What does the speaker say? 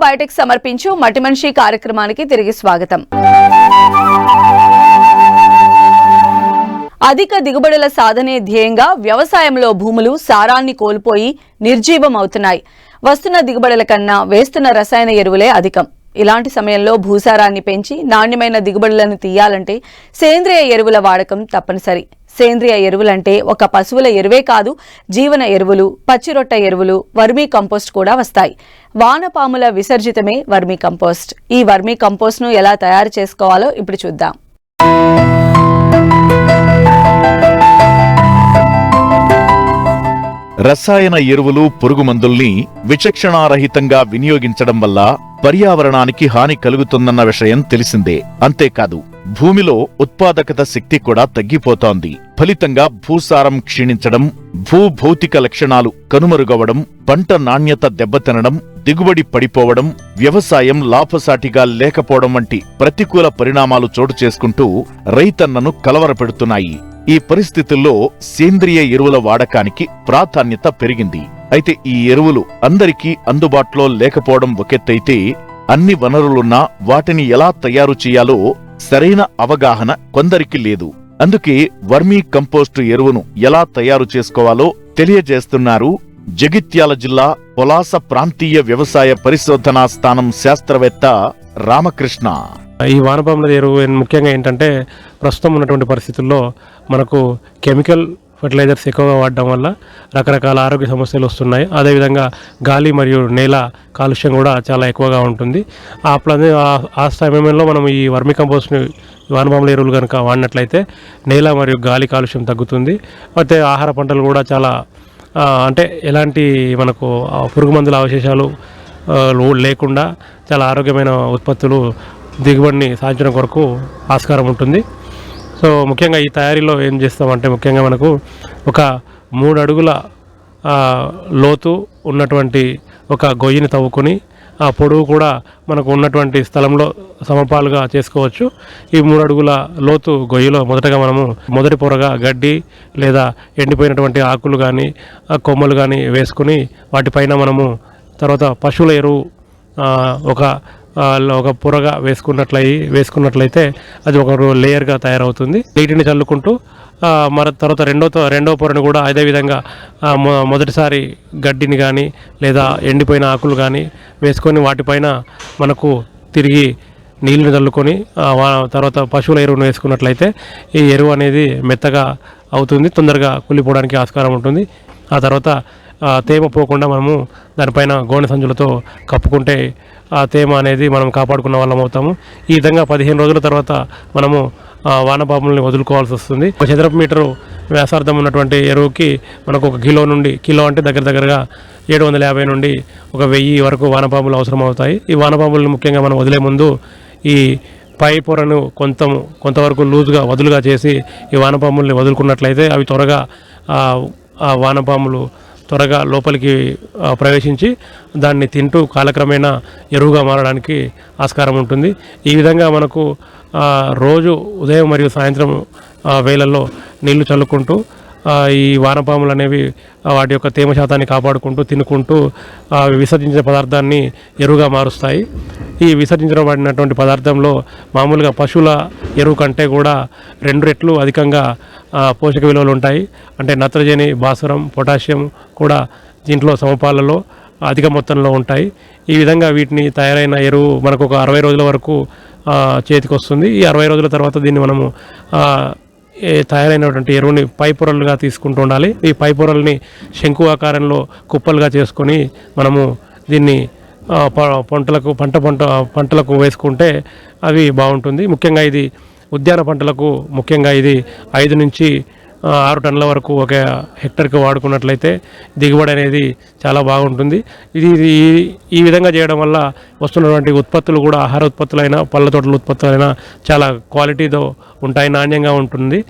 Biotech సమర్పించు మట్టి మనిషి కార్యక్రమానికి తిరిగి స్వాగతం. అధిక దిగుబడుల సాధనే ధ్యేయంగా వ్యవసాయంలో భూములు సారాన్ని కోల్పోయి నిర్జీవం అవుతున్నాయి. వస్తున్న దిగుబడుల కన్నా వేస్తున్న రసాయన ఎరువులే అధికం. ఇలాంటి సమయంలో భూసారాన్ని పెంచి నాణ్యమైన దిగుబడులను తీయాలంటే సేంద్రియ ఎరువుల వాడకం తప్పనిసరి. సేంద్రియ ఎరువులంటే ఒక పశువుల ఎరువే కాదు, జీవన ఎరువులు, పచ్చిరొట్ట ఎరువులు, వర్మీ కంపోస్ట్ కూడా వస్తాయి. వానపాముల విసర్జితమే వర్మీ కంపోస్ట్. ఈ వర్మీ కంపోస్ట్ ను ఎలా తయారు చేసుకోవాలో ఇప్పుడు చూద్దాం. రసాయన ఎరువులు, పురుగుమందుల్ని విచక్షణారహితంగా వినియోగించడం వల్ల పర్యావరణానికి హాని కలుగుతుందన్న విషయం తెలిసిందే. అంతేకాదు, భూమిలో ఉత్పాదకత శక్తి కూడా తగ్గిపోతోంది. ఫలితంగా భూసారం క్షీణించడం, భూభౌతిక లక్షణాలు కనుమరుగవడం, పంట నాణ్యత దెబ్బతినడం, దిగుబడి పడిపోవడం, వ్యవసాయం లాభసాటిగా లేకపోవడం వంటి ప్రతికూల పరిణామాలు చోటు చేసుకుంటూ రైతన్నను కలవరపెడుతున్నాయి. ఈ పరిస్థితుల్లో సేంద్రియ ఎరువుల వాడకానికి ప్రాధాన్యత పెరిగింది. అయితే ఈ ఎరువులు అందరికీ అందుబాటులో లేకపోవడం ఒకెత్తైతే, అన్ని వనరులున్నా వాటిని ఎలా తయారు చేయాలో సరైన అవగాహన కొందరికి లేదు. అందుకే వర్మీ కంపోస్టు ఎరువును ఎలా తయారు చేసుకోవాలో తెలియజేస్తున్నారు జగిత్యాల జిల్లా పొలాస ప్రాంతీయ వ్యవసాయ పరిశోధనా స్థానం శాస్త్రవేత్త రామకృష్ణ. ఈ వానపాముల ఎరువు ముఖ్యంగా ఏంటంటే, ప్రస్తుతం ఉన్నటువంటి పరిస్థితుల్లో మనకు కెమికల్ ఫర్టిలైజర్స్ ఎక్కువగా వాడడం వల్ల రకరకాల ఆరోగ్య సమస్యలు వస్తున్నాయి. అదేవిధంగా గాలి మరియు నేల కాలుష్యం కూడా చాలా ఎక్కువగా ఉంటుంది. ఆ సమయంలో మనం ఈ వర్మి కంపోస్ట్ని, వానపాముల ఎరువులు కనుక వాడినట్లయితే నేల మరియు గాలి కాలుష్యం తగ్గుతుంది. అయితే ఆహార పంటలు కూడా చాలా అంటే ఎలాంటి మనకు పురుగు మందుల అవశేషాలు లేకుండా చాలా ఆరోగ్యమైన ఉత్పత్తులు, దిగుబడిని సాధించడం కొరకు ఆస్కారం ఉంటుంది. సో ముఖ్యంగా ఈ తయారీలో ఏం చేస్తామంటే, ముఖ్యంగా మనకు ఒక 3 అడుగుల లోతు ఉన్నటువంటి ఒక గొయ్యిని తవ్వుకొని, ఆ పొడవు కూడా మనకు ఉన్నటువంటి స్థలంలో సమపాలుగా చేసుకోవచ్చు. ఈ 3 అడుగుల లోతు గొయ్యిలో మొదటగా మనము మొదటి పొరగా గడ్డి లేదా ఎండిపోయినటువంటి ఆకులు కానీ కొమ్మలు కానీ వేసుకుని, వాటిపైన మనము తర్వాత పశువుల ఎరువు ఒక పొరగా వేసుకున్నట్లయితే అది ఒక లేయర్గా తయారవుతుంది. నీటిని చల్లుకుంటూ తర్వాత రెండో పొరను కూడా అదేవిధంగా మొదటిసారి గడ్డిని కానీ లేదా ఎండిపోయిన ఆకులు కానీ వేసుకొని వాటిపైన మనకు తిరిగి నీళ్ళని చల్లుకొని తర్వాత పశువుల ఎరువును వేసుకున్నట్లయితే ఈ ఎరువు అనేది మెత్తగా అవుతుంది, తొందరగా కుళ్ళిపోవడానికి ఆస్కారం ఉంటుంది. ఆ తర్వాత తేమ పోకుండా మనము దానిపైన గోనె సంచులతో కప్పుకుంటే ఆ తేమ అనేది మనం కాపాడుకున్న వాళ్ళం అవుతాము. ఈ విధంగా 15 రోజుల తర్వాత మనము వానపాములని వదులుకోవాల్సి వస్తుంది. 1 చదరపు మీటరు వ్యాసార్థం ఉన్నటువంటి ఎరువుకి మనకు 1 కిలో అంటే దగ్గరగా 750 నుండి 1000 వరకు వానపాములు అవసరం అవుతాయి. ఈ వానపాములను ముఖ్యంగా మనం వదిలే ముందు ఈ పై పొరను కొంతవరకు వదులుగా చేసి ఈ వానపాముల్ని వదులుకున్నట్లయితే అవి త్వరగా వానపాములు త్వరగా లోపలికి ప్రవేశించి దాన్ని తింటూ కాలక్రమేణా ఎరువుగా మారడానికి ఆస్కారం ఉంటుంది. ఈ విధంగా మనకు రోజు ఉదయం మరియు సాయంత్రం వేళల్లో నీళ్లు చల్లుకుంటూ ఈ వానపాములు అనేవి వాటి యొక్క తేమ శాతాన్ని కాపాడుకుంటూ తినుకుంటూ విసర్జించిన పదార్థాన్ని ఎరువుగా మారుస్తాయి. ఈ విసర్జించబడినటువంటి పదార్థంలో మామూలుగా పశువుల ఎరువు కంటే కూడా 2 రెట్లు అధికంగా పోషక విలువలు ఉంటాయి. అంటే నత్రజని, భాస్వరం, పొటాషియం కూడా దీంట్లో సమపాలలో అధిక మొత్తంలో ఉంటాయి. ఈ విధంగా వీటిని తయారైన ఎరువు మనకు ఒక 60 రోజుల వరకు చేతికి వస్తుంది. ఈ 60 రోజుల తర్వాత దీన్ని మనము తయారైనటువంటి ఎరువుని పై పొరలుగా తీసుకుంటూ ఉండాలి. ఈ పై పొరల్ని శంకు ఆకారంలో కుప్పలుగా చేసుకొని మనము దీన్ని పంటలకు వేసుకుంటే అవి బాగుంటుంది. ముఖ్యంగా ఇది ఉద్యాన పంటలకు ముఖ్యంగా ఇది 5 నుంచి 6 టన్నుల వరకు ఒక హెక్టర్కి వాడుకున్నట్లయితే దిగుబడి అనేది చాలా బాగుంటుంది. ఈ విధంగా చేయడం వల్ల వస్తున్నటువంటి ఉత్పత్తులు కూడా ఆహార ఉత్పత్తులైనా పళ్ళ తోటల ఉత్పత్తులైనా చాలా క్వాలిటీతో ఉంటాయి, నాణ్యంగా ఉంటుంది.